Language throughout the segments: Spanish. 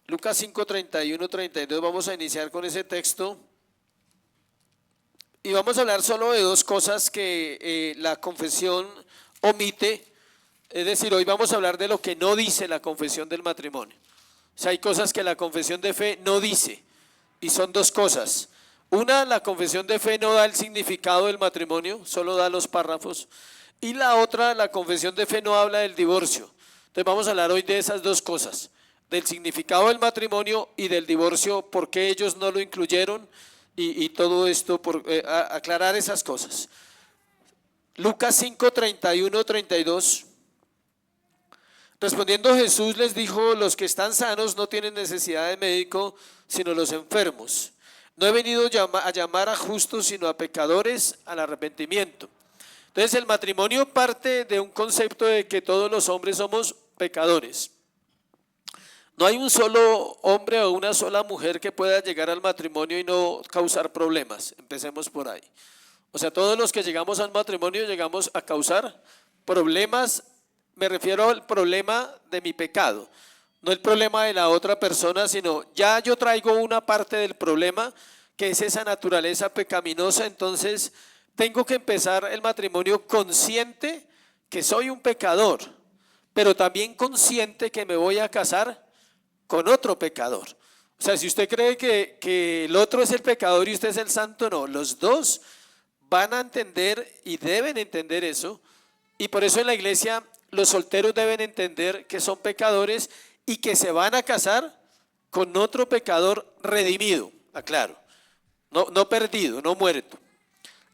Lucas 5, 31, 32, vamos a iniciar con ese texto. Y vamos a hablar solo de dos cosas que la confesión omite. Es decir, hoy vamos a hablar de lo que no dice la confesión del matrimonio. O sea, hay cosas que la confesión de fe no dice. Y son dos cosas. Una, la confesión de fe no da el significado del matrimonio, solo da los párrafos. Y la otra, la confesión de fe no habla del divorcio. Entonces vamos a hablar hoy de esas dos cosas. Del significado del matrimonio y del divorcio, por qué ellos no lo incluyeron y todo esto, por aclarar esas cosas. Lucas 5, 31, 32. Respondiendo Jesús les dijo: los que están sanos no tienen necesidad de médico, sino los enfermos. No he venido a llamar a justos, sino a pecadores al arrepentimiento. Entonces el matrimonio parte de un concepto de que todos los hombres somos pecadores. No hay un solo hombre o una sola mujer que pueda llegar al matrimonio y no causar problemas. Empecemos por ahí. O sea, todos los que llegamos al matrimonio llegamos a causar problemas. Me refiero al problema de mi pecado, no el problema de la otra persona, sino ya yo traigo una parte del problema, que es esa naturaleza pecaminosa. Entonces tengo que empezar el matrimonio consciente que soy un pecador, pero también consciente que me voy a casar con otro pecador. O sea, si usted cree que el otro es el pecador y usted es el santo, no, los dos van a entender y deben entender eso. Y por eso en la iglesia los solteros deben entender que son pecadores y que se van a casar con otro pecador redimido, aclaro, no perdido, no muerto.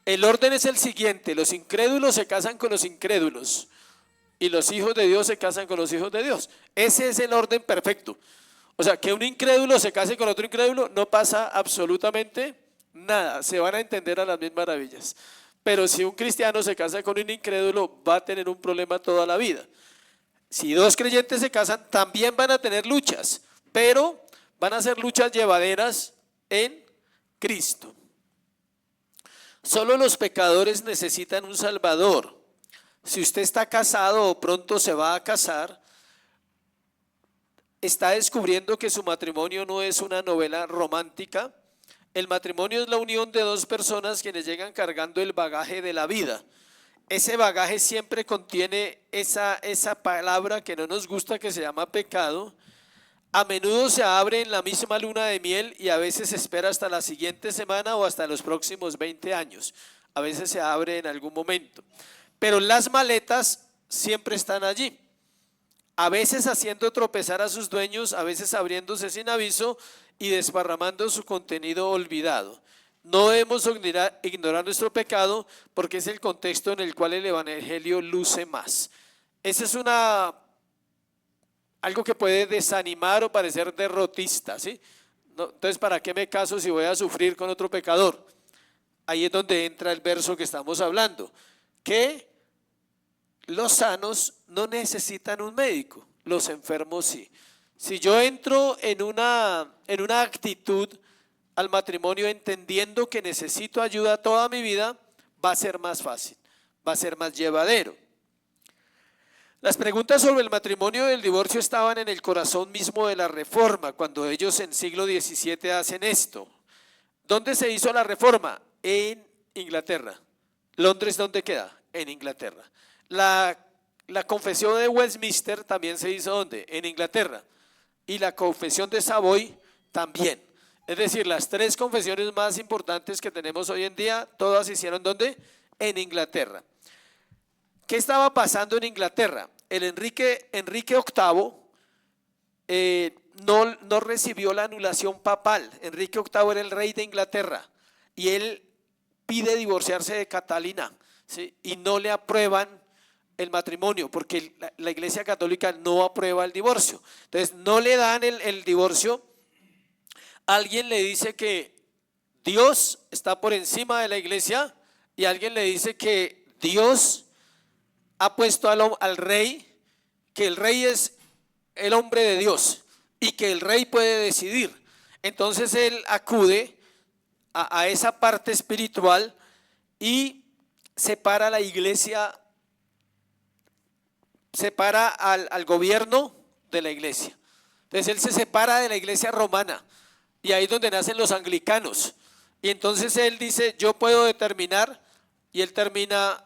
El orden es el siguiente: los incrédulos se casan con los incrédulos y los hijos de Dios se casan con los hijos de Dios. Ese es el orden perfecto. O sea, que un incrédulo se case con otro incrédulo no pasa absolutamente nada, se van a entender a las mismas maravillas. Pero si un cristiano se casa con un incrédulo, va a tener un problema toda la vida. Si dos creyentes se casan, también van a tener luchas, pero van a ser luchas llevaderas en Cristo. Solo los pecadores necesitan un Salvador. Si usted está casado o pronto se va a casar, está descubriendo que su matrimonio no es una novela romántica. El matrimonio es la unión de dos personas quienes llegan cargando el bagaje de la vida. Ese bagaje siempre contiene esa palabra que no nos gusta, que se llama pecado. A menudo se abre en la misma luna de miel y a veces se espera hasta la siguiente semana o hasta los próximos 20 años. A veces se abre en algún momento. Pero las maletas siempre están allí. A veces haciendo tropezar a sus dueños, a veces abriéndose sin aviso y desparramando su contenido olvidado. No debemos ignorar nuestro pecado porque es el contexto en el cual el evangelio luce más. Esa es algo que puede desanimar o parecer derrotista, ¿sí? No, entonces, ¿para qué me caso si voy a sufrir con otro pecador? Ahí es donde entra el verso que estamos hablando, que los sanos no necesitan un médico, los enfermos sí. Si yo entro en una actitud al matrimonio entendiendo que necesito ayuda toda mi vida, va a ser más fácil, va a ser más llevadero. Las preguntas sobre el matrimonio y el divorcio estaban en el corazón mismo de la reforma, cuando ellos en siglo XVII hacen esto. ¿Dónde se hizo la reforma? En Inglaterra. ¿Londres dónde queda? En Inglaterra. La confesión de Westminster también se hizo ¿dónde? En Inglaterra. Y la confesión de Savoy también. Es decir, las tres confesiones más importantes que tenemos hoy en día, todas se hicieron ¿dónde? En Inglaterra. ¿Qué estaba pasando en Inglaterra? El Enrique VIII no recibió la anulación papal. Enrique VIII era el rey de Inglaterra y él pide divorciarse de Catalina, ¿sí? Y no le aprueban el matrimonio porque la Iglesia Católica no aprueba el divorcio. Entonces no le dan el divorcio. Alguien le dice que Dios está por encima de la Iglesia y alguien le dice que Dios ha puesto al rey, que el rey es el hombre de Dios y que el rey puede decidir. Entonces él acude a esa parte espiritual y separa a la iglesia, separa al gobierno de la iglesia. Entonces él se separa de la iglesia romana y ahí es donde nacen los anglicanos. Y entonces él dice, yo puedo determinar, y él termina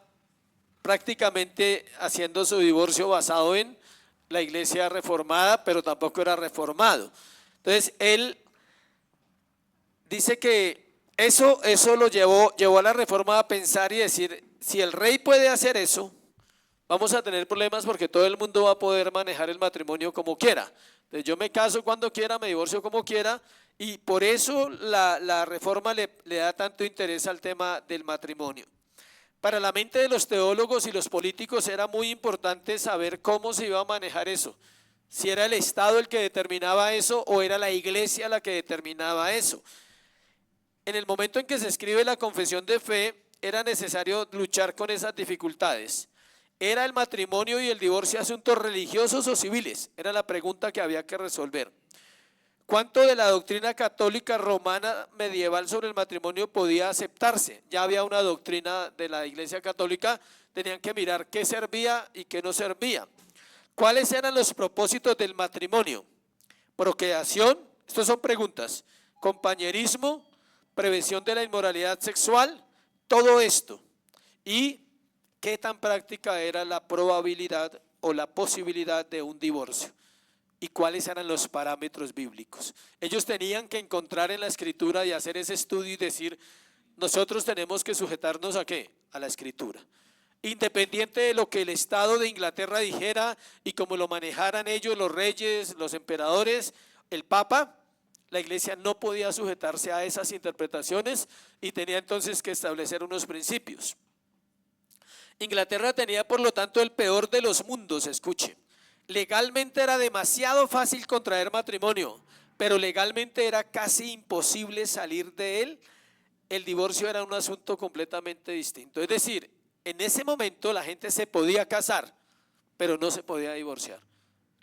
prácticamente haciendo su divorcio basado en la iglesia reformada, pero tampoco era reformado. Entonces él dice que eso lo llevó a la reforma a pensar y decir, si el rey puede hacer eso, vamos a tener problemas porque todo el mundo va a poder manejar el matrimonio como quiera. Entonces yo me caso cuando quiera, me divorcio como quiera, y por eso la reforma le da tanto interés al tema del matrimonio. Para la mente de los teólogos y los políticos era muy importante saber cómo se iba a manejar eso. Si era el Estado el que determinaba eso o era la iglesia la que determinaba eso. En el momento en que se escribe la confesión de fe, era necesario luchar con esas dificultades. ¿Era el matrimonio y el divorcio asuntos religiosos o civiles? Era la pregunta que había que resolver. ¿Cuánto de la doctrina católica romana medieval sobre el matrimonio podía aceptarse? Ya había una doctrina de la Iglesia Católica, tenían que mirar qué servía y qué no servía. ¿Cuáles eran los propósitos del matrimonio? Procreación, estas son preguntas. Compañerismo, prevención de la inmoralidad sexual, todo esto. ¿Y qué tan práctica era la probabilidad o la posibilidad de un divorcio? ¿Y cuáles eran los parámetros bíblicos? Ellos tenían que encontrar en la Escritura y hacer ese estudio y decir, nosotros tenemos que sujetarnos ¿a qué? A la Escritura. Independiente de lo que el Estado de Inglaterra dijera y cómo lo manejaran ellos, los reyes, los emperadores, el Papa, la iglesia no podía sujetarse a esas interpretaciones y tenía entonces que establecer unos principios. Inglaterra tenía por lo tanto el peor de los mundos, escuche. Legalmente era demasiado fácil contraer matrimonio, pero legalmente era casi imposible salir de él. El divorcio era un asunto completamente distinto. Es decir, en ese momento la gente se podía casar, pero no se podía divorciar.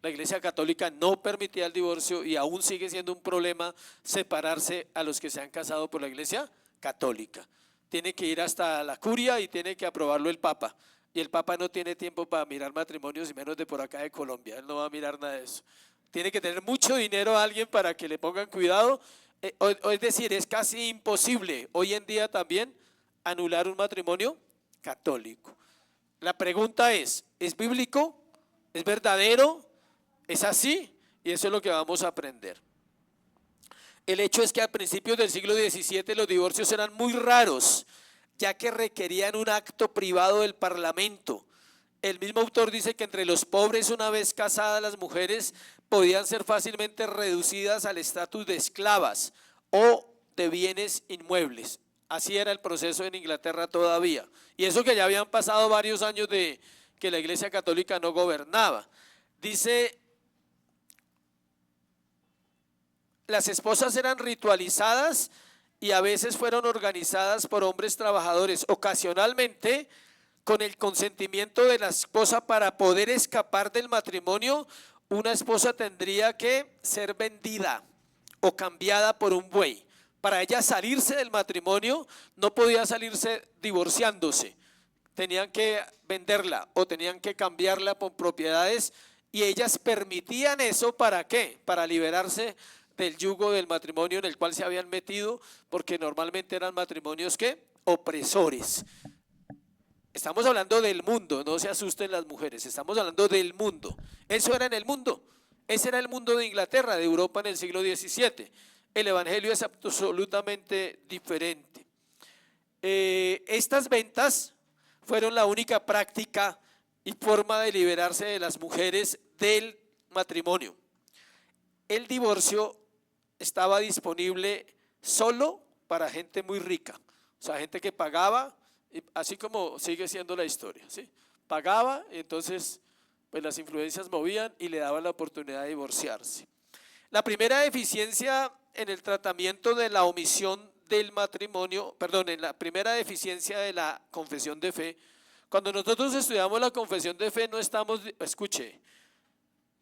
La Iglesia Católica no permitía el divorcio y aún sigue siendo un problema separarse a los que se han casado por la Iglesia Católica. Tiene que ir hasta la curia y tiene que aprobarlo el Papa. Y el Papa no tiene tiempo para mirar matrimonios y menos de por acá de Colombia. Él no va a mirar nada de eso. Tiene que tener mucho dinero a alguien para que le pongan cuidado. Es decir, es casi imposible hoy en día también anular un matrimonio católico. La pregunta es bíblico? ¿Es verdadero? ¿Es así? Y eso es lo que vamos a aprender. El hecho es que a principios del siglo XVII los divorcios eran muy raros, ya que requerían un acto privado del parlamento. El mismo autor dice que entre los pobres, una vez casadas las mujeres, podían ser fácilmente reducidas al estatus de esclavas o de bienes inmuebles. Así era el proceso en Inglaterra todavía. Y eso que ya habían pasado varios años de que la Iglesia Católica no gobernaba. Dice, las esposas eran ritualizadas y a veces fueron organizadas por hombres trabajadores, ocasionalmente con el consentimiento de la esposa. Para poder escapar del matrimonio, una esposa tendría que ser vendida o cambiada por un buey. Para ella salirse del matrimonio, no podía salirse divorciándose, tenían que venderla o tenían que cambiarla por propiedades, y ellas permitían eso. ¿Para qué? Para liberarse del yugo del matrimonio en el cual se habían metido, porque normalmente eran matrimonios ¿qué? Opresores. Estamos hablando del mundo, no se asusten las mujeres, estamos hablando del mundo. Eso era en el mundo, ese era el mundo de Inglaterra, de Europa en el siglo XVII. El evangelio es absolutamente diferente. Estas ventas fueron la única práctica y forma de liberarse de las mujeres del matrimonio. El divorcio estaba disponible solo para gente muy rica, o sea, gente que pagaba, así como sigue siendo la historia, ¿sí? Pagaba y entonces pues las influencias movían y le daban la oportunidad de divorciarse. La primera deficiencia en el tratamiento de la omisión del matrimonio, en la primera deficiencia de la confesión de fe, cuando nosotros estudiamos la confesión de fe no estamos, escuche,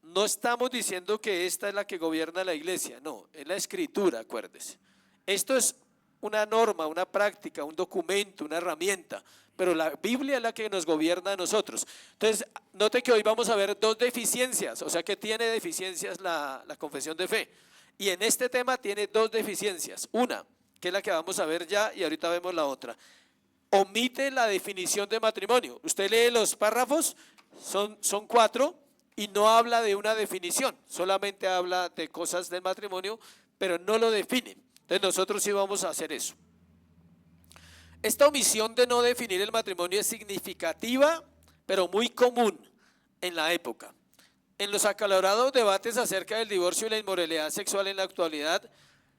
no estamos diciendo que esta es la que gobierna la iglesia, no, es la escritura, acuérdese. Esto es una norma, una práctica, un documento, una herramienta, pero la Biblia es la que nos gobierna a nosotros. Entonces, note que hoy vamos a ver dos deficiencias, o sea que tiene deficiencias la confesión de fe. Y en este tema tiene dos deficiencias. Una, que es la que vamos a ver ya, y ahorita vemos la otra. Omite la definición de matrimonio. Usted lee los párrafos, son 4, y no habla de una definición, solamente habla de cosas del matrimonio, pero no lo define. Entonces nosotros sí vamos a hacer eso. Esta omisión de no definir el matrimonio es significativa, pero muy común en la época. En los acalorados debates acerca del divorcio y la inmoralidad sexual en la actualidad,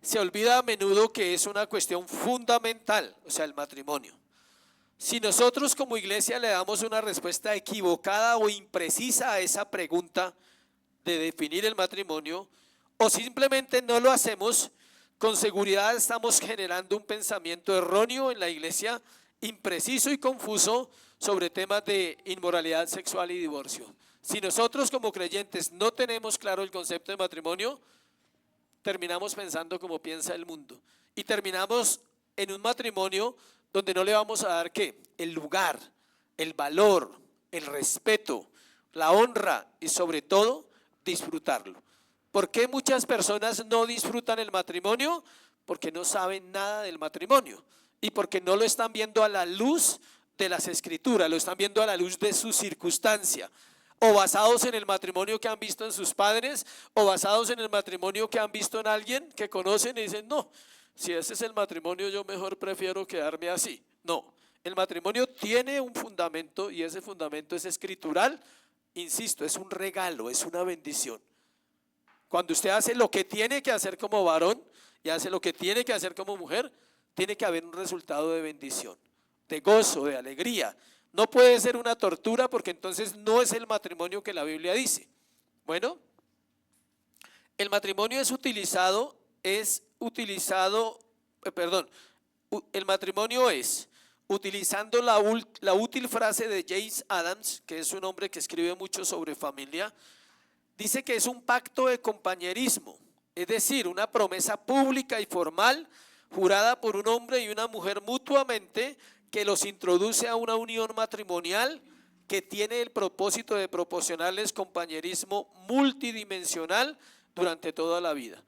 se olvida a menudo que es una cuestión fundamental, o sea, el matrimonio. Si nosotros como iglesia le damos una respuesta equivocada o imprecisa a esa pregunta de definir el matrimonio, o simplemente no lo hacemos, con seguridad estamos generando un pensamiento erróneo en la iglesia, impreciso y confuso sobre temas de inmoralidad sexual y divorcio. Si nosotros como creyentes no tenemos claro el concepto de matrimonio, terminamos pensando como piensa el mundo y terminamos en un matrimonio donde no le vamos a dar ¿qué? El lugar, el valor, el respeto, la honra y sobre todo disfrutarlo. ¿Por qué muchas personas no disfrutan el matrimonio? Porque no saben nada del matrimonio y porque no lo están viendo a la luz de las escrituras, lo están viendo a la luz de su circunstancia, o basados en el matrimonio que han visto en sus padres, o basados en el matrimonio que han visto en alguien que conocen y dicen, no, si ese es el matrimonio yo mejor prefiero quedarme así. No, el matrimonio tiene un fundamento y ese fundamento es escritural, insisto, es un regalo, es una bendición. Cuando usted hace lo que tiene que hacer como varón y hace lo que tiene que hacer como mujer, tiene que haber un resultado de bendición, de gozo, de alegría. No puede ser una tortura porque entonces no es el matrimonio que la Biblia dice. Bueno, el matrimonio el matrimonio es, utilizando la útil frase de James Adams, que es un hombre que escribe mucho sobre familia, dice que es un pacto de compañerismo, es decir, una promesa pública y formal, jurada por un hombre y una mujer mutuamente, que los introduce a una unión matrimonial que tiene el propósito de proporcionarles compañerismo multidimensional durante toda la vida.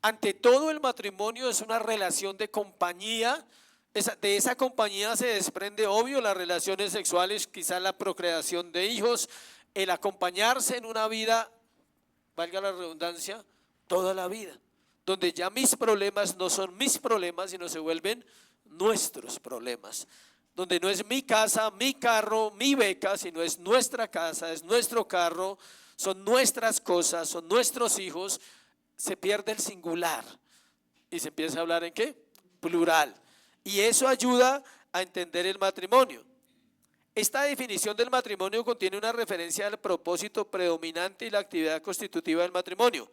Ante todo, el matrimonio es una relación de compañía. De esa compañía se desprende, obvio, las relaciones sexuales, quizás la procreación de hijos, el acompañarse en una vida, valga la redundancia, toda la vida, donde ya mis problemas no son mis problemas, sino se vuelven nuestros problemas, donde no es mi casa, mi carro, mi beca, sino es nuestra casa, es nuestro carro, son nuestras cosas, son nuestros hijos. Se pierde el singular y se empieza a hablar ¿en qué? Plural. Y eso ayuda a entender el matrimonio. Esta definición del matrimonio contiene una referencia al propósito predominante y la actividad constitutiva del matrimonio.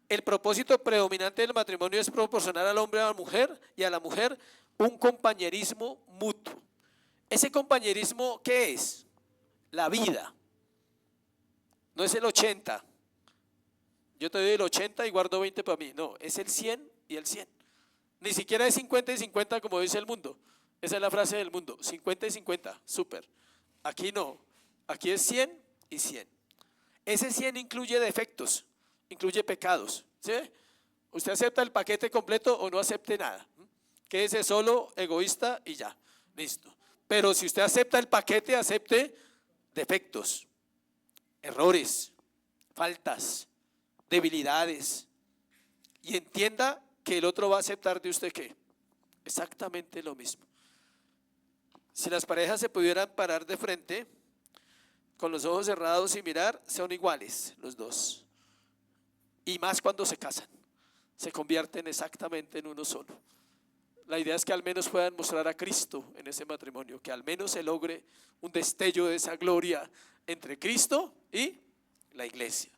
El propósito predominante del matrimonio es proporcionar al hombre a la mujer y a la mujer un compañerismo mutuo. ¿Ese compañerismo qué es? La vida. No es el 80. Yo te doy el 80 y guardo 20 para mí. No, es el 100 y el 100. Ni siquiera es 50 y 50 como dice el mundo. Esa es la frase del mundo, 50 y 50, súper. Aquí no, aquí es 100 y 100. Ese 100 incluye defectos, incluye pecados. ¿Sí? Usted acepta el paquete completo o no acepte nada. Quédese solo, egoísta y ya, listo. Pero si usted acepta el paquete, acepte defectos, errores, faltas, debilidades. Y entienda que el otro va a aceptar de usted ¿qué? Exactamente lo mismo. Si las parejas se pudieran parar de frente, con los ojos cerrados y mirar, son iguales los dos. Y más cuando se casan, se convierten exactamente en uno solo. La idea es que al menos puedan mostrar a Cristo en ese matrimonio, que al menos se logre un destello de esa gloria entre Cristo y la iglesia.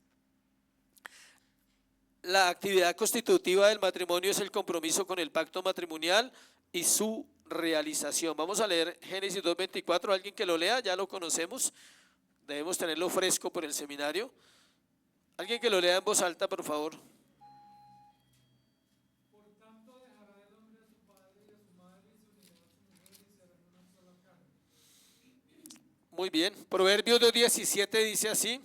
La actividad constitutiva del matrimonio es el compromiso con el pacto matrimonial y su realización. Vamos a leer Génesis 2:24, alguien que lo lea, ya lo conocemos, debemos tenerlo fresco por el seminario. Alguien que lo lea en voz alta, por favor. Por tanto dejará el hombre a su padre y a su madre y se unirá a su mujer y serán una sola carne. Muy bien. Proverbios 2:17 dice así.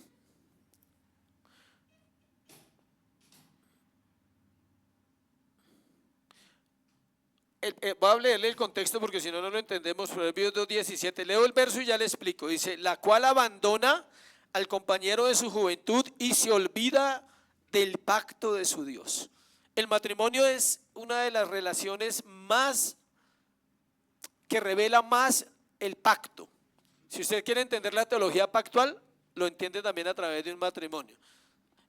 Voy a leerle el contexto porque si no, no lo entendemos. Proverbios 2:17. Leo el verso y ya le explico. Dice, la cual abandona al compañero de su juventud y se olvida del pacto de su Dios. El matrimonio es una de las relaciones más que revela más el pacto. Si usted quiere entender la teología pactual, lo entiende también a través de un matrimonio.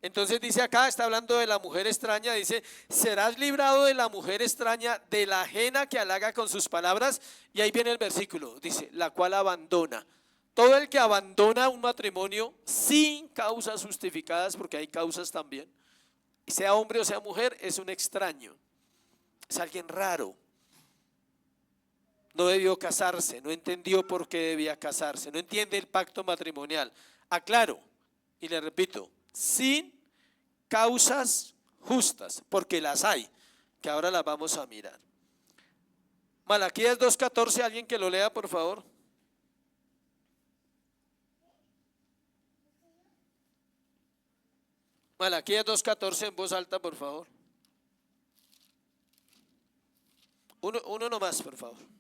Entonces dice acá, está hablando de la mujer extraña, dice, serás librado de la mujer extraña, de la ajena que halaga con sus palabras, y ahí viene el versículo, dice, la cual abandona. Todo el que abandona un matrimonio sin causas justificadas, porque hay causas también, sea hombre o sea mujer, es un extraño, es alguien raro. No debió casarse, no entendió por qué debía casarse, no entiende el pacto matrimonial. Aclaro, y le repito, sin causas justas, porque las hay, que ahora las vamos a mirar. Malaquías 2:14, alguien que lo lea, por favor. Malaquías 2:14 en voz alta, por favor. Uno nomás, por favor.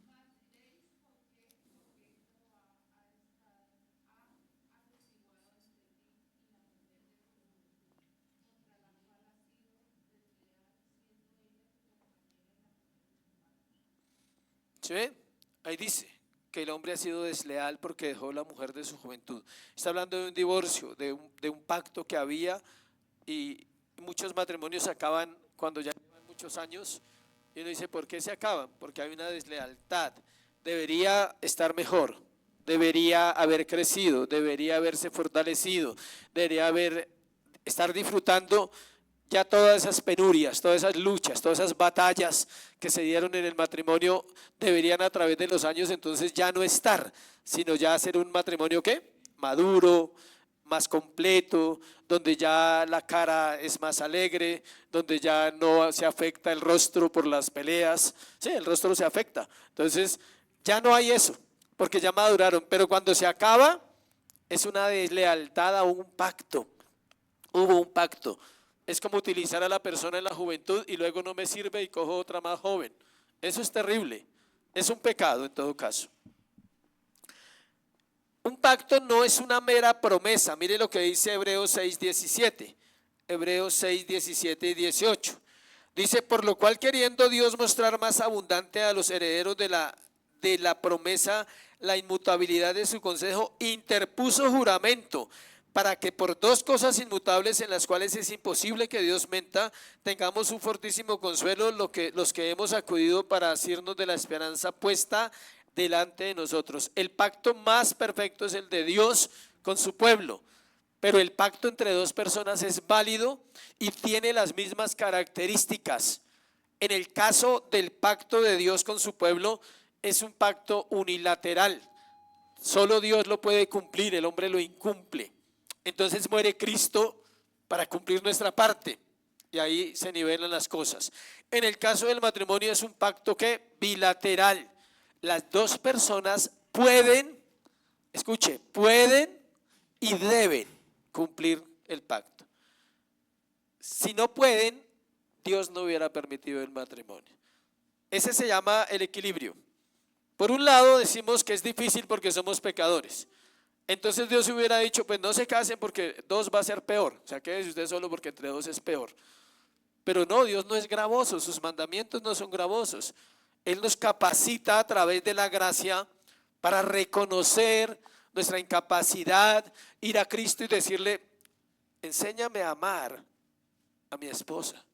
¿Sí ven? Ahí dice que el hombre ha sido desleal porque dejó la mujer de su juventud. Está hablando de un divorcio, de un pacto que había, y muchos matrimonios se acaban cuando ya llevan muchos años. Y uno dice, ¿por qué se acaban? Porque hay una deslealtad. Debería estar mejor, debería haber crecido, debería haberse fortalecido, debería estar disfrutando ya todas esas penurias, todas esas luchas, todas esas batallas que se dieron en el matrimonio deberían a través de los años entonces ya no estar, sino ya ser un matrimonio ¿qué? Maduro, más completo, donde ya la cara es más alegre, donde ya no se afecta el rostro por las peleas. Sí, el rostro se afecta. Entonces ya no hay eso, porque ya maduraron, pero cuando se acaba es una deslealtad a un pacto. Hubo un pacto. Es como utilizar a la persona en la juventud y luego no me sirve y cojo otra más joven. Eso es terrible. Es un pecado en todo caso. Un pacto no es una mera promesa. Mire lo que dice Hebreos 6:17. Hebreos 6:17 y 18. Dice, por lo cual queriendo Dios mostrar más abundante a los herederos de la promesa la inmutabilidad de su consejo, interpuso juramento para que por dos cosas inmutables en las cuales es imposible que Dios menta, tengamos un fortísimo consuelo los que hemos acudido para asirnos de la esperanza puesta delante de nosotros. El pacto más perfecto es el de Dios con su pueblo, pero el pacto entre dos personas es válido y tiene las mismas características. En el caso del pacto de Dios con su pueblo, es un pacto unilateral. Solo Dios lo puede cumplir, el hombre lo incumple. Entonces muere Cristo para cumplir nuestra parte y ahí se nivelan las cosas. En el caso del matrimonio es un pacto que bilateral. Las dos personas pueden, escuche, pueden y deben cumplir el pacto. Si no pueden, Dios no hubiera permitido el matrimonio. Ese se llama el equilibrio. Por un lado decimos que es difícil porque somos pecadores. Entonces Dios hubiera dicho, pues no se casen porque dos va a ser peor. O sea, quédese usted solo porque entre dos es peor. Pero no, Dios no es gravoso, sus mandamientos no son gravosos. Él nos capacita a través de la gracia para reconocer nuestra incapacidad, ir a Cristo y decirle, enséñame a amar a mi esposa.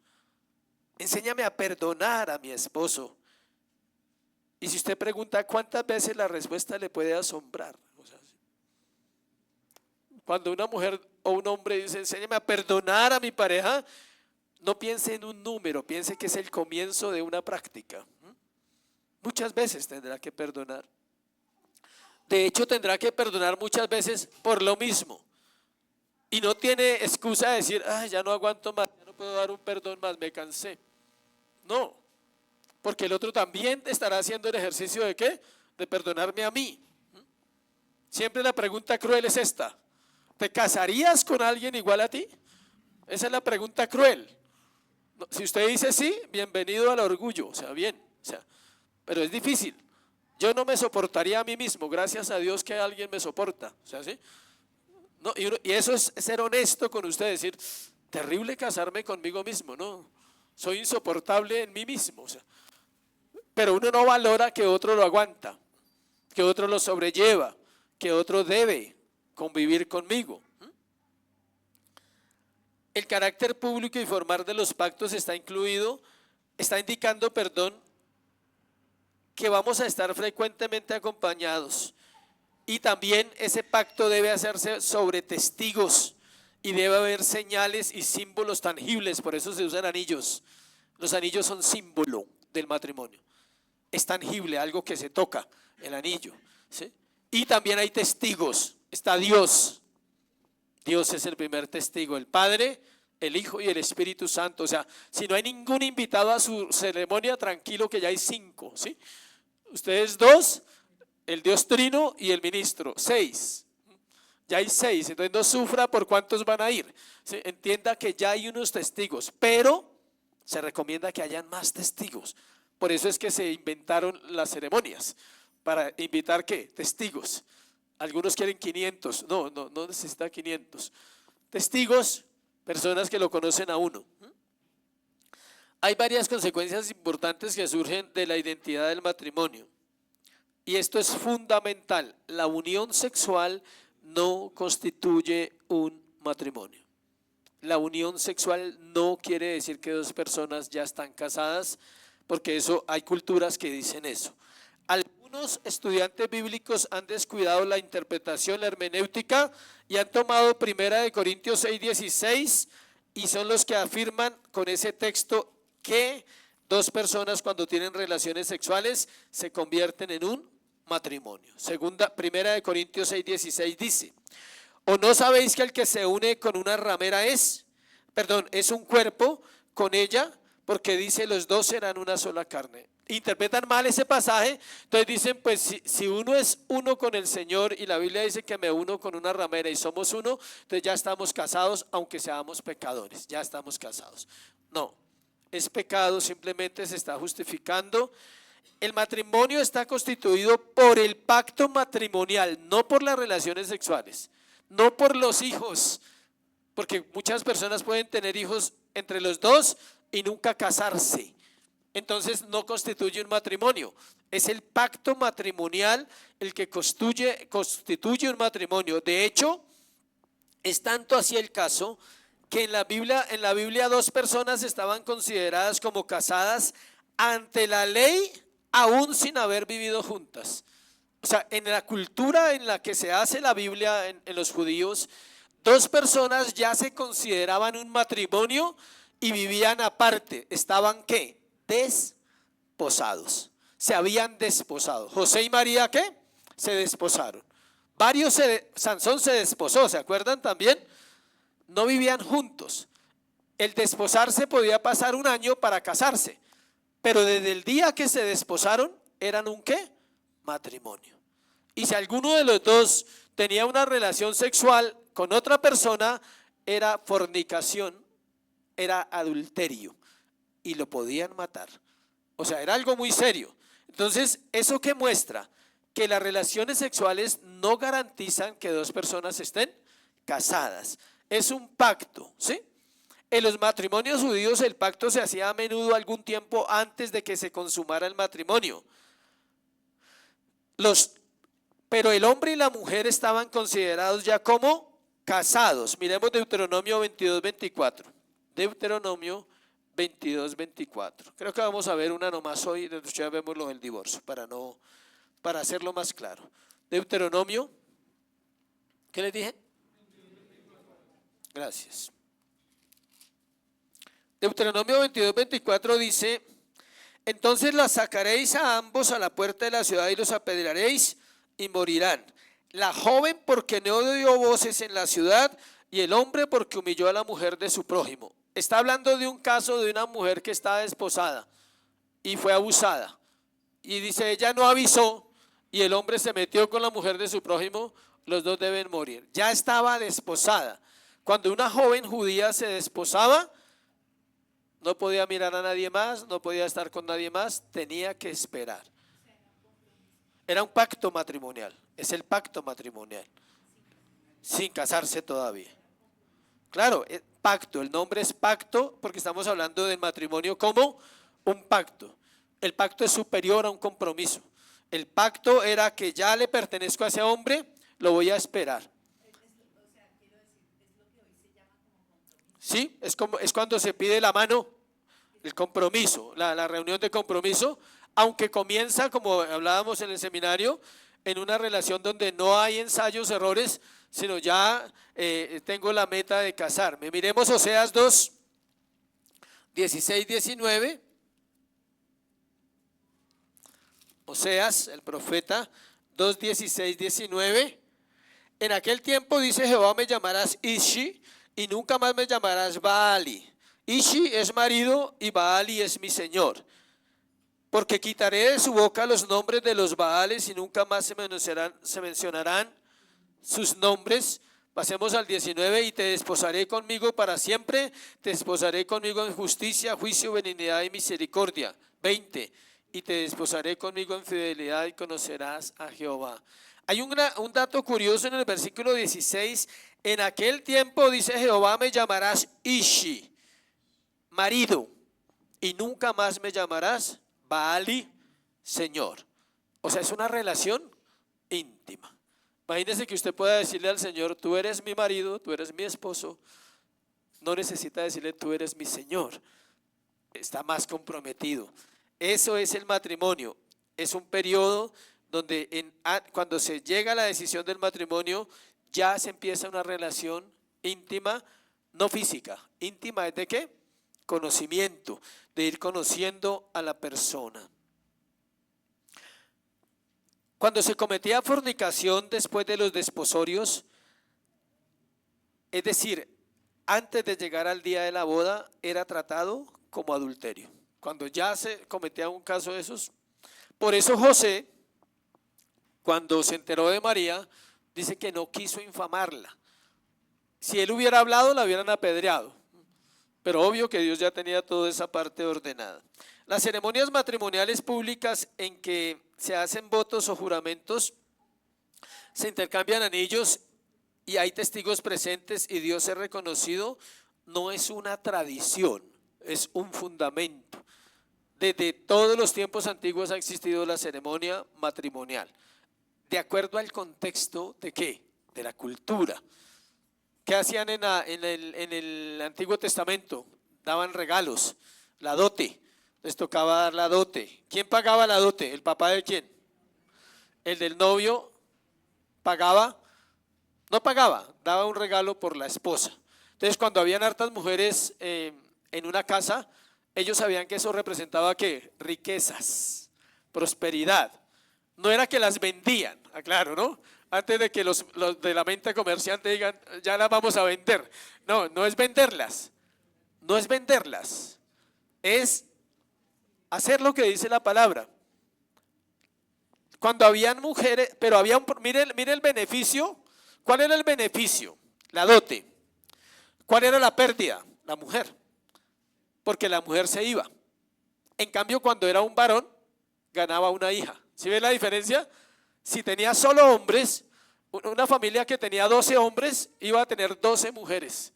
Enséñame a perdonar a mi esposo. Y si usted pregunta cuántas veces, la respuesta le puede asombrar. O sea, cuando una mujer o un hombre dice, enséñame a perdonar a mi pareja, no piense en un número, piense que es el comienzo de una práctica. Muchas veces tendrá que perdonar. De hecho, tendrá que perdonar muchas veces por lo mismo. Y no tiene excusa de decir, ay, ya no aguanto más, ya no puedo dar un perdón más, me cansé. No, porque el otro también estará haciendo el ejercicio de ¿qué? De perdonarme a mí. Siempre la pregunta cruel es esta: ¿te casarías con alguien igual a ti? Esa es la pregunta cruel. Si usted dice sí, bienvenido al orgullo, o sea, bien, o sea, pero es difícil. Yo no me soportaría a mí mismo, gracias a Dios que alguien me soporta, o sea, ¿sí? No, y eso es ser honesto con usted, decir, terrible casarme conmigo mismo, no, soy insoportable en mí mismo, o sea, pero uno no valora que otro lo aguanta, que otro lo sobrelleva, que otro debe convivir conmigo. El carácter público y formal de los pactos está indicando, que vamos a estar frecuentemente acompañados, y también ese pacto debe hacerse sobre testigos y debe haber señales y símbolos tangibles. Por eso se usan anillos. Los anillos son símbolo del matrimonio, es tangible, algo que se toca, el anillo, ¿sí? Y también hay testigos, está Dios. Dios es el primer testigo, el Padre, el Hijo y el Espíritu Santo. O sea, si no hay ningún invitado a su ceremonia, tranquilo que ya hay 5, ¿sí? Ustedes 2, el Dios Trino y el ministro, 6. Ya hay 6, entonces no sufra por cuántos van a ir, ¿sí? Entienda que ya hay unos testigos, pero se recomienda que hayan más testigos. Por eso es que se inventaron las ceremonias, para invitar ¿qué? Testigos. Algunos quieren 500, no necesita 500. Testigos, personas que lo conocen a uno. Hay varias consecuencias importantes que surgen de la identidad del matrimonio. Y esto es fundamental: la unión sexual no constituye un matrimonio. La unión sexual no quiere decir que 2 personas ya están casadas, porque eso hay culturas que dicen eso. Algunos estudiantes bíblicos han descuidado la interpretación, la hermenéutica, y han tomado 1 Corintios 6:16, y son los que afirman con ese texto que 2 personas cuando tienen relaciones sexuales se convierten en un matrimonio. 1 Corintios 6:16 dice: ¿o no sabéis que el que se une con una ramera es un cuerpo con ella? Porque dice, los 2 serán una sola carne. Interpretan mal ese pasaje, entonces dicen, pues si uno es uno con el Señor, y la Biblia dice que me uno con una ramera y somos uno, entonces ya estamos casados, aunque seamos pecadores, ya estamos casados. No, es pecado, simplemente se está justificando. El matrimonio está constituido por el pacto matrimonial, no por las relaciones sexuales, no por los hijos, porque muchas personas pueden tener hijos entre los 2 y nunca casarse. Entonces no constituye un matrimonio. Es el pacto matrimonial el que constituye un matrimonio. De hecho, es tanto así el caso que en la Biblia 2 personas estaban consideradas como casadas ante la ley, aún sin haber vivido juntas. O sea, en la cultura en la que se hace la Biblia en los judíos, 2 personas ya se consideraban un matrimonio y vivían aparte. ¿Estaban qué? Desposados. Se habían desposado. José y María, ¿qué? Se desposaron. Sansón se desposó, ¿se acuerdan también? No vivían juntos. El desposarse podía pasar 1 año para casarse, pero desde el día que se desposaron eran un ¿qué? Matrimonio. Y si alguno de los 2 tenía una relación sexual con otra persona, era fornicación, era adulterio, y lo podían matar. O sea, era algo muy serio. Entonces, ¿eso qué muestra? Que las relaciones sexuales no garantizan que 2 personas estén casadas. Es un pacto, ¿sí? En los matrimonios judíos el pacto se hacía a menudo algún tiempo antes de que se consumara el matrimonio. Pero el hombre y la mujer estaban considerados ya como casados. Miremos Deuteronomio 22:24. Deuteronomio 22:24. Creo que vamos a ver una nomás hoy, ya vemos lo del divorcio, para hacerlo más claro. Deuteronomio, ¿qué les dije? Gracias. Deuteronomio 22:24 dice: entonces las sacaréis a ambos a la puerta de la ciudad y los apedrearéis y morirán. La joven porque no dio voces en la ciudad, y el hombre porque humilló a la mujer de su prójimo. Está hablando de un caso de una mujer que estaba desposada y fue abusada. Y dice, ella no avisó, y el hombre se metió con la mujer de su prójimo, los dos deben morir. Ya estaba desposada. Cuando una joven judía se desposaba, no podía mirar a nadie más, no podía estar con nadie más, tenía que esperar. Era un pacto matrimonial, es el pacto matrimonial, sin casarse todavía. Claro, pacto, el nombre es pacto porque estamos hablando del matrimonio como un pacto. El pacto es superior a un compromiso. El pacto era que ya le pertenezco a ese hombre, lo voy a esperar. Sí, es cuando se pide la mano, el compromiso, la reunión de compromiso, aunque comienza, como hablábamos en el seminario, en una relación donde no hay ensayos, errores, sino ya tengo la meta de casarme. Miremos Oseas 2, 16, 19. Oseas, el profeta, 2, 16, 19. En aquel tiempo, dice Jehová, me llamarás Ishi, y nunca más me llamarás Baali. Ishi es marido y Baali es mi señor. Porque quitaré de su boca los nombres de los Baales y nunca más se mencionarán sus nombres. Pasemos al 19, y te desposaré conmigo para siempre, te desposaré conmigo en justicia, juicio, benignidad y misericordia. 20, y te desposaré conmigo en fidelidad y conocerás a Jehová. Hay un dato curioso en el versículo 16, en aquel tiempo, dice Jehová, me llamarás Ishi, marido, y nunca más me llamarás Baali, señor. O sea, es una relación íntima. Imagínese que usted pueda decirle al Señor, tú eres mi marido, tú eres mi esposo. No necesita decirle, tú eres mi Señor. Está más comprometido. Eso es el matrimonio. Es un periodo donde cuando se llega a la decisión del matrimonio, ya se empieza una relación íntima, no física. ¿Íntima es de qué? Conocimiento, de ir conociendo a la persona. Cuando se cometía fornicación después de los desposorios, es decir, antes de llegar al día de la boda, era tratado como adulterio. Cuando ya se cometía un caso de esos. Por eso José, cuando se enteró de María, dice que no quiso infamarla. Si él hubiera hablado, la hubieran apedreado. Pero obvio que Dios ya tenía toda esa parte ordenada. Las ceremonias matrimoniales públicas en que se hacen votos o juramentos, se intercambian anillos y hay testigos presentes y Dios es reconocido, no es una tradición, es un fundamento. Desde todos los tiempos antiguos ha existido la ceremonia matrimonial. ¿De acuerdo al contexto de qué? De la cultura. ¿Qué hacían en el Antiguo Testamento? Daban regalos, la dote, les tocaba dar la dote. ¿Quién pagaba la dote? ¿El papá de quién? El del novio pagaba, no pagaba, daba un regalo por la esposa. Entonces, cuando habían hartas mujeres en una casa, ellos sabían que eso representaba ¿qué? Riquezas, prosperidad. No era que las vendían, aclaro, ¿no? Antes de que los de la mente comerciante digan, ya las vamos a vender. No, no es venderlas, no es venderlas, es hacer lo que dice la palabra. Cuando habían mujeres, pero había mire el beneficio. ¿Cuál era el beneficio? La dote. ¿Cuál era la pérdida? La mujer, porque la mujer se iba. En cambio, cuando era un varón, ganaba una hija. ¿Sí ven la diferencia? Si tenía solo hombres, una familia que tenía 12 hombres iba a tener 12 mujeres.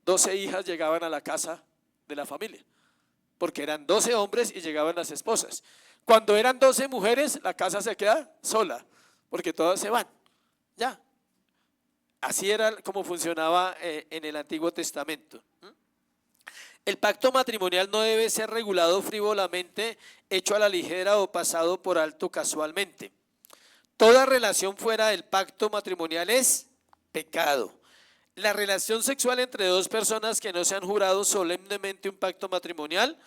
12 hijas llegaban a la casa de la familia, porque eran 12 hombres y llegaban las esposas. Cuando eran 12 mujeres, la casa se queda sola, porque todas se van. Ya. Así era como funcionaba en el Antiguo Testamento. El pacto matrimonial no debe ser regulado frívolamente, hecho a la ligera o pasado por alto casualmente. Toda relación fuera del pacto matrimonial es pecado. La relación sexual entre dos personas que no se han jurado solemnemente un pacto matrimonial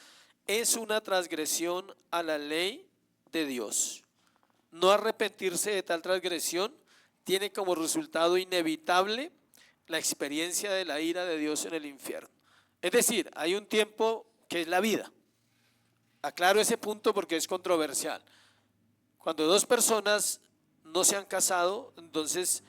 es una transgresión a la ley de Dios. No arrepentirse de tal transgresión tiene como resultado inevitable la experiencia de la ira de Dios en el infierno. Es decir, hay un tiempo que es la vida. Aclaro ese punto porque es controversial. Cuando dos personas no se han casado, entonces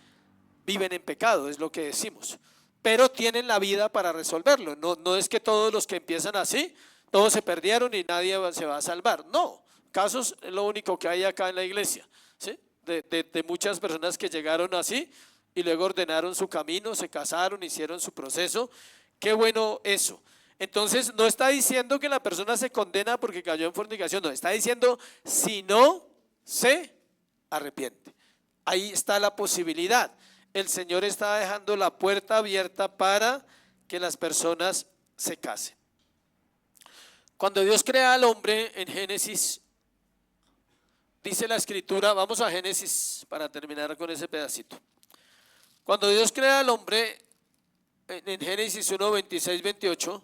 viven en pecado, es lo que decimos. Pero tienen la vida para resolverlo. No es que todos los que empiezan así, todos se perdieron y nadie se va a salvar. No, casos es lo único que hay acá en la iglesia, ¿sí? De muchas personas que llegaron así y luego ordenaron su camino, se casaron, hicieron su proceso. Qué bueno eso. Entonces no está diciendo que la persona se condena porque cayó en fornicación, no, está diciendo si no se arrepiente. Ahí está la posibilidad. El Señor está dejando la puerta abierta para que las personas se casen. Cuando Dios crea al hombre en Génesis, dice la escritura, vamos a Génesis para terminar con ese pedacito. Cuando Dios crea al hombre en Génesis 1, 26, 28,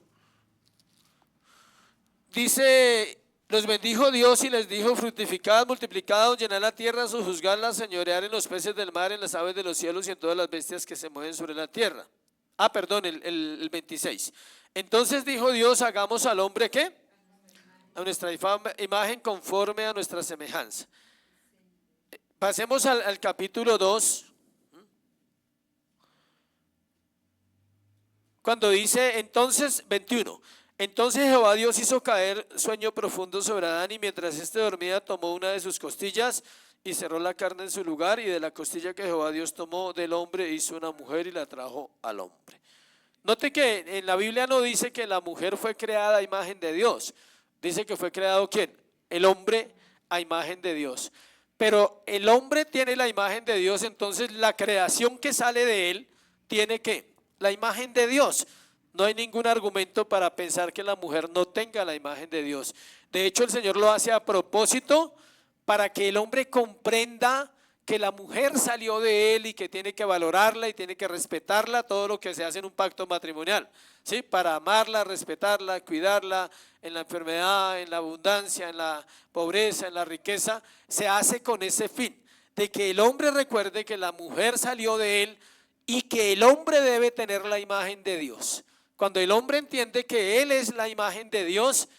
dice, los bendijo Dios y les dijo, fructificad, multiplicad, llenad la tierra, sojuzgadla, señorear en los peces del mar, en las aves de los cielos y en todas las bestias que se mueven sobre la tierra. Perdón, el 26. Entonces dijo Dios, hagamos al hombre, ¿qué? A nuestra imagen conforme a nuestra semejanza. Pasemos al capítulo 2. Cuando dice, entonces, 21. Entonces Jehová Dios hizo caer sueño profundo sobre Adán y mientras éste dormía tomó una de sus costillas y cerró la carne en su lugar y de la costilla que Jehová Dios tomó del hombre hizo una mujer y la trajo al hombre. Note que en la Biblia no dice que la mujer fue creada a imagen de Dios. Dice que fue creado ¿quién? El hombre a imagen de Dios. Pero el hombre tiene la imagen de Dios, entonces la creación que sale de él tiene ¿qué? La imagen de Dios. No hay ningún argumento para pensar que la mujer no tenga la imagen de Dios. De hecho, el Señor lo hace a propósito para que el hombre comprenda que la mujer salió de él y que tiene que valorarla y tiene que respetarla, todo lo que se hace en un pacto matrimonial, ¿sí? Para amarla, respetarla, cuidarla en la enfermedad, en la abundancia, en la pobreza, en la riqueza, se hace con ese fin, de que el hombre recuerde que la mujer salió de él y que el hombre debe tener la imagen de Dios. Cuando el hombre entiende que él es la imagen de Dios,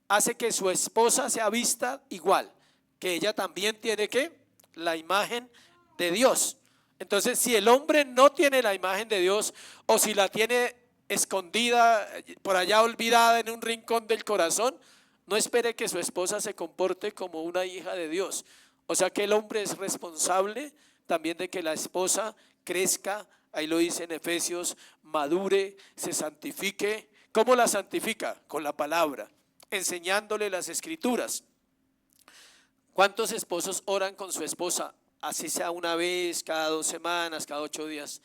hace que su esposa sea vista igual, que ella también tiene que la imagen de Dios. Entonces, si el hombre no tiene la imagen de Dios o si la tiene escondida, por allá olvidada en un rincón del corazón, no espere que su esposa se comporte como una hija de Dios. O sea que el hombre es responsable también de que la esposa crezca, ahí lo dice en Efesios, madure, se santifique. ¿Cómo la santifica? Con la palabra, enseñándole las escrituras. ¿Cuántos esposos oran con su esposa? Así sea una vez, cada 2 semanas, cada 8 días.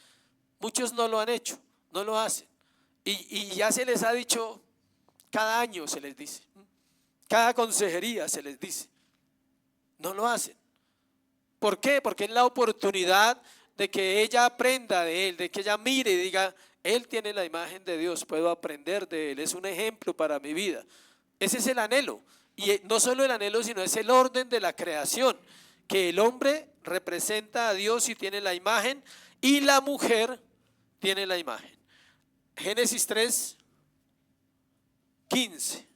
Muchos no lo han hecho, no lo hacen. Y ya se les ha dicho, cada año se les dice, cada consejería se les dice. No lo hacen. ¿Por qué? Porque es la oportunidad de que ella aprenda de él, de que ella mire y diga, él tiene la imagen de Dios, puedo aprender de él, es un ejemplo para mi vida. Ese es el anhelo. Y no solo el anhelo, sino es el orden de la creación, que el hombre representa a Dios y tiene la imagen, y la mujer tiene la imagen. Génesis 3, 15.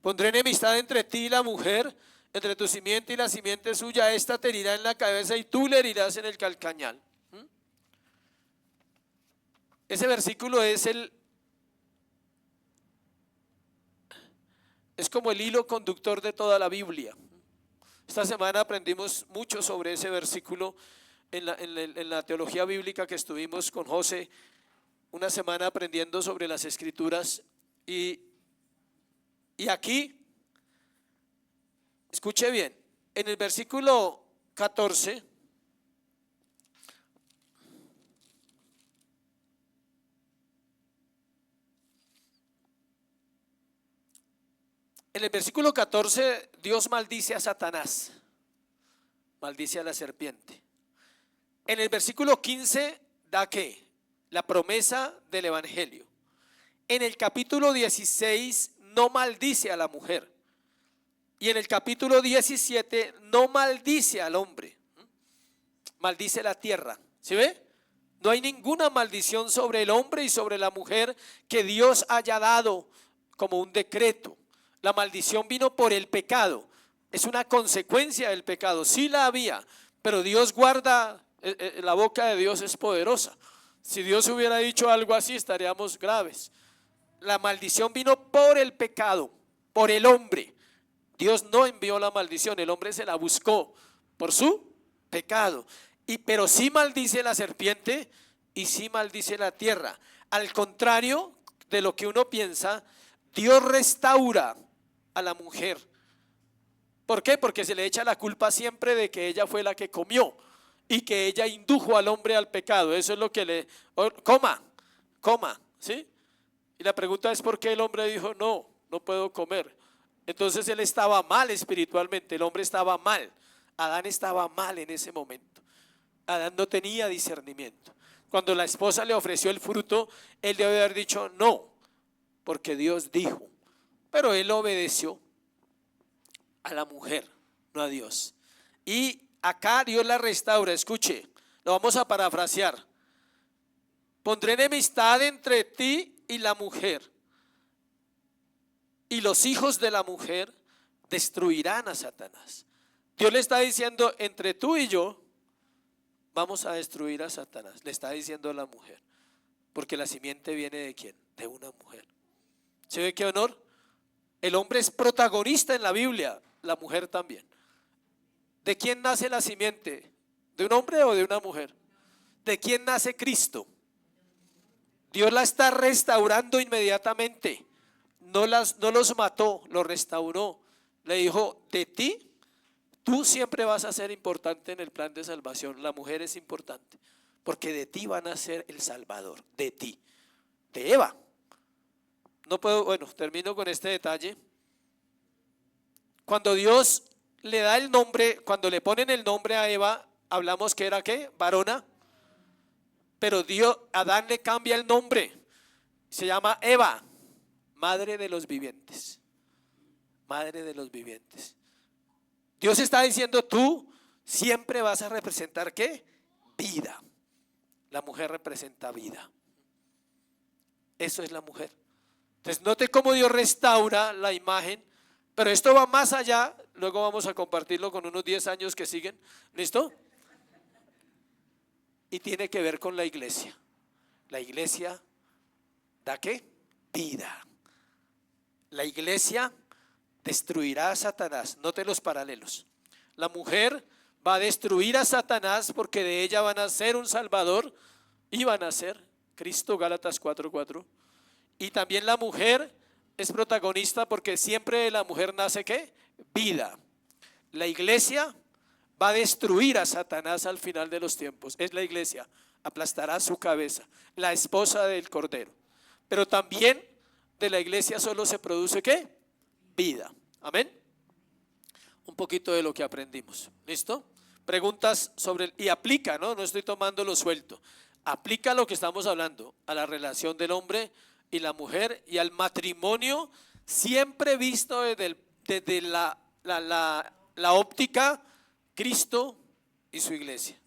Pondré enemistad entre ti y la mujer, entre tu simiente y la simiente suya, esta te herirá en la cabeza y tú le herirás en el calcañal. Ese versículo es como el hilo conductor de toda la Biblia. Esta semana aprendimos mucho sobre ese versículo en la teología bíblica que estuvimos con José, una semana aprendiendo sobre las escrituras y aquí, escuche bien, en el versículo 14, Dios maldice a Satanás, maldice a la serpiente. En el versículo 15 da ¿qué? La promesa del evangelio. En el capítulo 16 no maldice a la mujer. Y en el capítulo 17 no maldice al hombre, maldice la tierra. ¿Sí ve? No hay ninguna maldición sobre el hombre y sobre la mujer que Dios haya dado como un decreto. La maldición vino por el pecado. Es una consecuencia del pecado. Sí la había, pero Dios guarda, la boca de Dios es poderosa. Si Dios hubiera dicho algo así, estaríamos graves. La maldición vino por el pecado, por el hombre. Dios no envió la maldición, el hombre se la buscó por su pecado. Pero sí maldice la serpiente y sí maldice la tierra. Al contrario de lo que uno piensa, Dios restaura a la mujer. ¿Por qué? Porque se le echa la culpa siempre de que ella fue la que comió y que ella indujo al hombre al pecado. Eso es lo que coma, ¿sí? Y la pregunta es ¿por qué el hombre dijo no puedo comer? Entonces él estaba mal espiritualmente, el hombre estaba mal. Adán estaba mal en ese momento. Adán no tenía discernimiento. Cuando la esposa le ofreció el fruto, él debe haber dicho no, porque Dios dijo. Pero él obedeció a la mujer, no a Dios. Y acá Dios la restaura. Escuche, lo vamos a parafrasear. Pondré enemistad entre ti y la mujer, y los hijos de la mujer destruirán a Satanás. Dios le está diciendo, entre tú y yo vamos a destruir a Satanás. Le está diciendo a la mujer, porque la simiente viene ¿de quién? De una mujer. ¿Se ve qué honor? El hombre es protagonista en la Biblia, la mujer también. ¿De quién nace la simiente? ¿De un hombre o de una mujer? ¿De quién nace Cristo? Dios la está restaurando inmediatamente. No los mató, los restauró. Le dijo, de ti, tú siempre vas a ser importante en el plan de salvación. La mujer es importante, porque de ti van a ser el Salvador, de ti, de Eva. No puedo, bueno, termino con este detalle. Cuando Dios le da el nombre, cuando le ponen el nombre a Eva, hablamos que era ¿qué? Varona. Pero Adán le cambia el nombre, se llama Eva, madre de los vivientes. Madre de los vivientes. Dios está diciendo, tú siempre vas a representar ¿qué? Vida. La mujer representa vida. Eso es la mujer. Entonces note cómo Dios restaura la imagen, pero esto va más allá. Luego vamos a compartirlo con unos 10 años que siguen. ¿Listo? Y tiene que ver con la iglesia. La iglesia da ¿qué? Vida. La iglesia destruirá a Satanás. Note los paralelos. La mujer va a destruir a Satanás porque de ella van a ser un salvador y van a ser Cristo, Gálatas 4:4. Y también la mujer es protagonista porque siempre de la mujer nace ¿qué? Vida. La iglesia va a destruir a Satanás al final de los tiempos. Es la iglesia, aplastará su cabeza, la esposa del Cordero. Pero también de la iglesia solo se produce ¿qué? Vida. Amén. Un poquito de lo que aprendimos. ¿Listo? Preguntas sobre y aplica, ¿no? No estoy tomando lo suelto. Aplica lo que estamos hablando a la relación del hombre y la mujer y al matrimonio, siempre visto desde la óptica Cristo y su iglesia.